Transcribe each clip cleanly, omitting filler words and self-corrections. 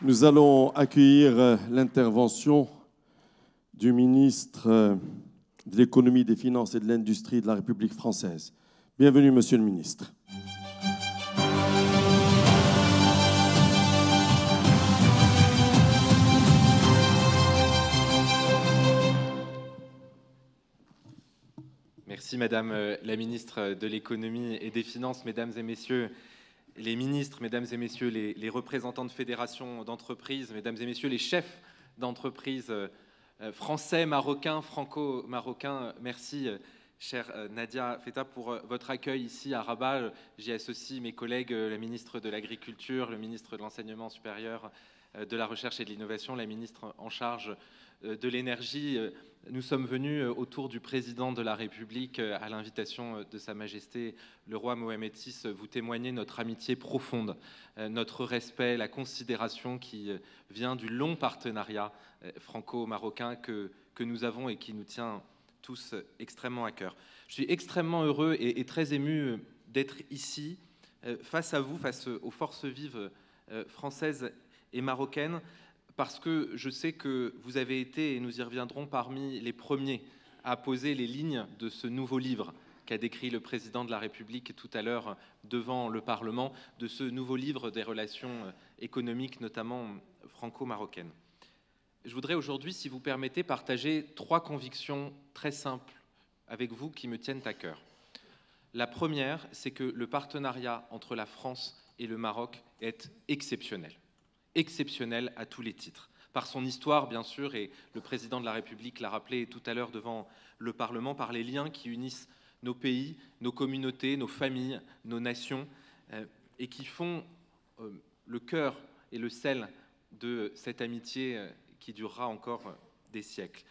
Nous allons accueillir l'intervention du ministre de l'Économie, des Finances et de l'Industrie de la République française. Bienvenue, Monsieur le ministre. Merci Madame la ministre de l'Économie et des Finances, Mesdames et Messieurs les ministres, Mesdames et Messieurs les représentants de fédérations d'entreprises, Mesdames et Messieurs les chefs d'entreprises français, marocains, franco-marocains. Merci, chère Nadia Feta, pour votre accueil ici à Rabat. J'y associe mes collègues, la ministre de l'Agriculture, le ministre de l'Enseignement supérieur, de la Recherche et de l'Innovation, la ministre en charge de l'énergie. Nous sommes venus autour du président de la République à l'invitation de Sa Majesté le roi Mohamed VI vous témoigner notre amitié profonde, notre respect, la considération qui vient du long partenariat franco-marocain que nous avons et qui nous tient tous extrêmement à cœur. Je suis extrêmement heureux et très ému d'être ici face à vous, face aux forces vives françaises et marocaines, parce que je sais que vous avez été, et nous y reviendrons, parmi les premiers à poser les lignes de ce nouveau livre qu'a décrit le président de la République tout à l'heure devant le Parlement, de ce nouveau livre des relations économiques, notamment franco-marocaines. Je voudrais aujourd'hui, si vous permettez, partager 3 convictions très simples avec vous qui me tiennent à cœur. La première, c'est que le partenariat entre la France et le Maroc est exceptionnel. Exceptionnel à tous les titres, par son histoire bien sûr, et le président de la République l'a rappelé tout à l'heure devant le Parlement, par les liens qui unissent nos pays, nos communautés, nos familles, nos nations, et qui font le cœur et le sel de cette amitié qui durera encore des siècles.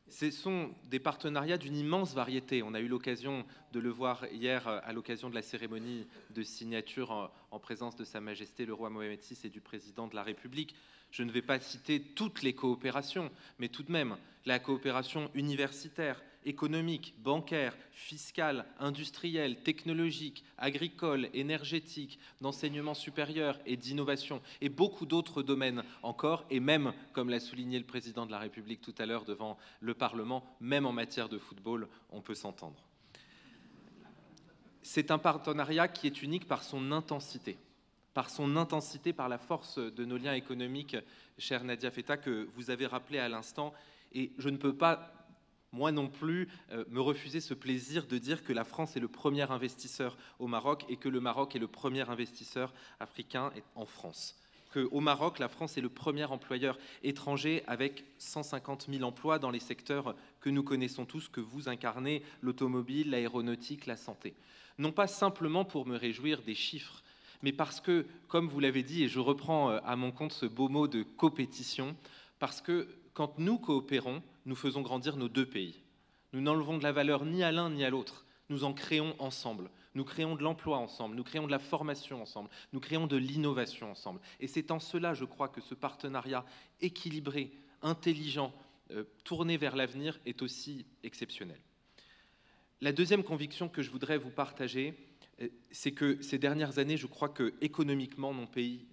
Ce sont des partenariats d'une immense variété. On a eu l'occasion de le voir hier à l'occasion de la cérémonie de signature en présence de Sa Majesté le roi Mohamed VI et du président de la République. Je ne vais pas citer toutes les coopérations, mais tout de même la coopération universitaire, économique, bancaire, fiscale, industrielle, technologique, agricole, énergétique, d'enseignement supérieur et d'innovation, et beaucoup d'autres domaines encore, et même, comme l'a souligné le président de la République tout à l'heure devant le Parlement, même en matière de football, on peut s'entendre. C'est un partenariat qui est unique par son intensité, par la force de nos liens économiques, chère Nadia Feta, que vous avez rappelé à l'instant, et je ne peux pas moi non plus, me refuser ce plaisir de dire que la France est le premier investisseur au Maroc et que le Maroc est le premier investisseur africain en France. Qu'au Maroc, la France est le premier employeur étranger avec 150 000 emplois dans les secteurs que nous connaissons tous, que vous incarnez, l'automobile, l'aéronautique, la santé. Non pas simplement pour me réjouir des chiffres, mais parce que, comme vous l'avez dit, et je reprends à mon compte ce beau mot de compétition, parce que quand nous coopérons, nous faisons grandir nos 2 pays. Nous n'enlevons de la valeur ni à l'un ni à l'autre. Nous en créons ensemble. Nous créons de l'emploi ensemble. Nous créons de la formation ensemble. Nous créons de l'innovation ensemble. Et c'est en cela, je crois, que ce partenariat équilibré, intelligent, tourné vers l'avenir est aussi exceptionnel. La deuxième conviction que je voudrais vous partager, c'est que ces dernières années, je crois que économiquement,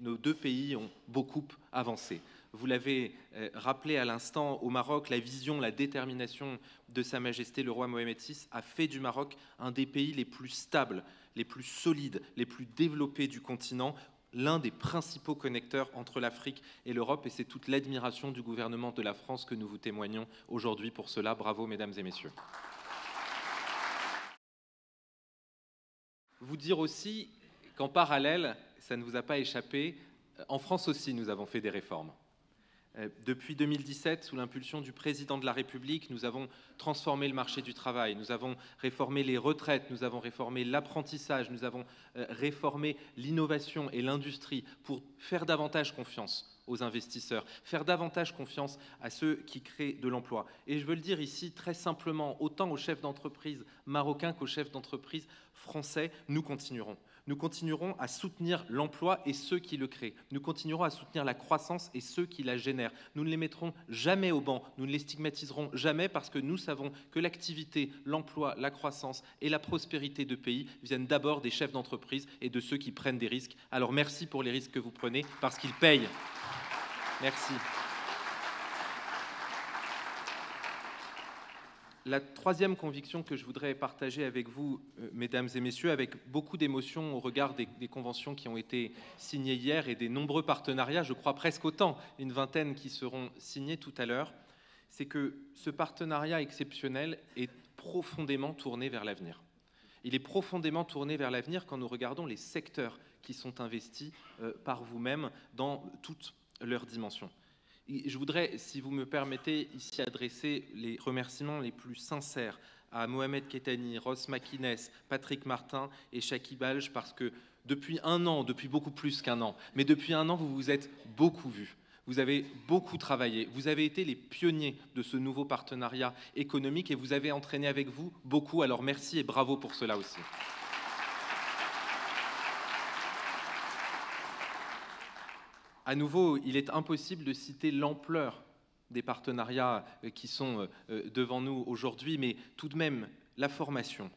nos 2 pays ont beaucoup avancé. Vous l'avez rappelé à l'instant, au Maroc, la vision, la détermination de Sa Majesté le roi Mohamed VI a fait du Maroc un des pays les plus stables, les plus solides, les plus développés du continent, l'un des principaux connecteurs entre l'Afrique et l'Europe, et c'est toute l'admiration du gouvernement de la France que nous vous témoignons aujourd'hui pour cela. Bravo, mesdames et messieurs. Vous dire aussi qu'en parallèle, ça ne vous a pas échappé, en France aussi nous avons fait des réformes. Depuis 2017, sous l'impulsion du président de la République, nous avons transformé le marché du travail, nous avons réformé les retraites, nous avons réformé l'apprentissage, nous avons réformé l'innovation et l'industrie pour faire davantage confiance aux investisseurs, faire davantage confiance à ceux qui créent de l'emploi. Et je veux le dire ici très simplement, autant aux chefs d'entreprise marocains qu'aux chefs d'entreprise français, nous continuerons. Nous continuerons à soutenir l'emploi et ceux qui le créent. Nous continuerons à soutenir la croissance et ceux qui la génèrent. Nous ne les mettrons jamais au banc, nous ne les stigmatiserons jamais parce que nous savons que l'activité, l'emploi, la croissance et la prospérité de pays viennent d'abord des chefs d'entreprise et de ceux qui prennent des risques. Alors merci pour les risques que vous prenez parce qu'ils payent. Merci. La troisième conviction que je voudrais partager avec vous, mesdames et messieurs, avec beaucoup d'émotion au regard des conventions qui ont été signées hier et des nombreux partenariats, je crois presque autant, une vingtaine qui seront signés tout à l'heure, c'est que ce partenariat exceptionnel est profondément tourné vers l'avenir. Il est profondément tourné vers l'avenir quand nous regardons les secteurs qui sont investis par vous-même dans toutes leurs dimensions. Je voudrais, si vous me permettez, ici adresser les remerciements les plus sincères à Mohamed Kettani, Ross McInnes, Patrick Martin et Chaki Balj, parce que depuis un an, depuis beaucoup plus qu'un an, mais depuis un an, vous vous êtes beaucoup vus. Vous avez beaucoup travaillé, vous avez été les pionniers de ce nouveau partenariat économique et vous avez entraîné avec vous beaucoup, alors merci et bravo pour cela aussi. À nouveau, il est impossible de citer l'ampleur des partenariats qui sont devant nous aujourd'hui, mais tout de même, la formation,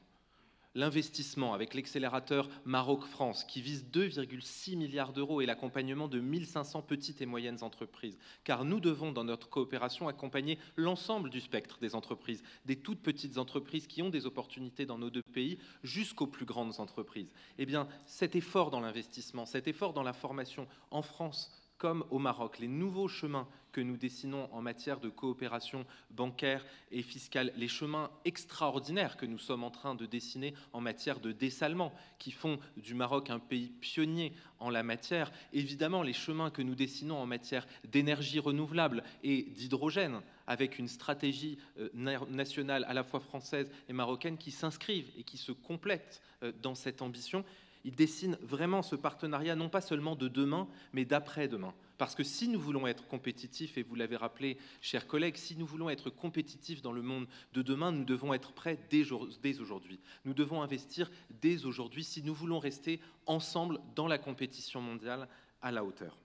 l'investissement avec l'accélérateur Maroc-France qui vise 2,6 milliards d'euros et l'accompagnement de 1500 petites et moyennes entreprises. Car nous devons, dans notre coopération, accompagner l'ensemble du spectre des entreprises, des toutes petites entreprises qui ont des opportunités dans nos deux pays, jusqu'aux plus grandes entreprises. Eh bien, cet effort dans l'investissement, cet effort dans la formation en France, comme au Maroc, les nouveaux chemins que nous dessinons en matière de coopération bancaire et fiscale, les chemins extraordinaires que nous sommes en train de dessiner en matière de dessalement, qui font du Maroc un pays pionnier en la matière, évidemment les chemins que nous dessinons en matière d'énergie renouvelable et d'hydrogène, avec une stratégie nationale à la fois française et marocaine qui s'inscrivent et qui se complètent dans cette ambition. Il dessine vraiment ce partenariat, non pas seulement de demain, mais d'après-demain. Parce que si nous voulons être compétitifs, et vous l'avez rappelé, chers collègues, si nous voulons être compétitifs dans le monde de demain, nous devons être prêts dès aujourd'hui. Nous devons investir dès aujourd'hui si nous voulons rester ensemble dans la compétition mondiale à la hauteur.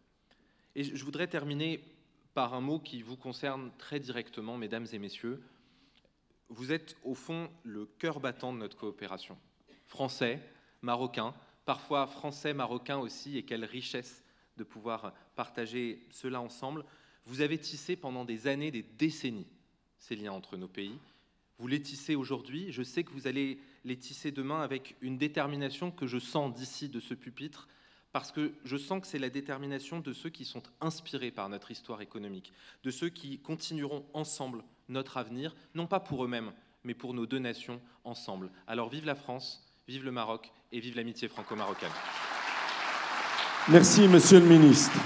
Et je voudrais terminer par un mot qui vous concerne très directement, mesdames et messieurs. Vous êtes au fond le cœur battant de notre coopération. Français, Marocains, parfois français, marocains aussi, et quelle richesse de pouvoir partager cela ensemble. Vous avez tissé pendant des années, des décennies, ces liens entre nos pays. Vous les tissez aujourd'hui, je sais que vous allez les tisser demain avec une détermination que je sens d'ici, de ce pupitre, parce que je sens que c'est la détermination de ceux qui sont inspirés par notre histoire économique, de ceux qui continueront ensemble notre avenir, non pas pour eux-mêmes, mais pour nos deux nations ensemble. Alors vive la France, vive le Maroc et vive l'amitié franco-marocaine. Merci, Monsieur le Ministre.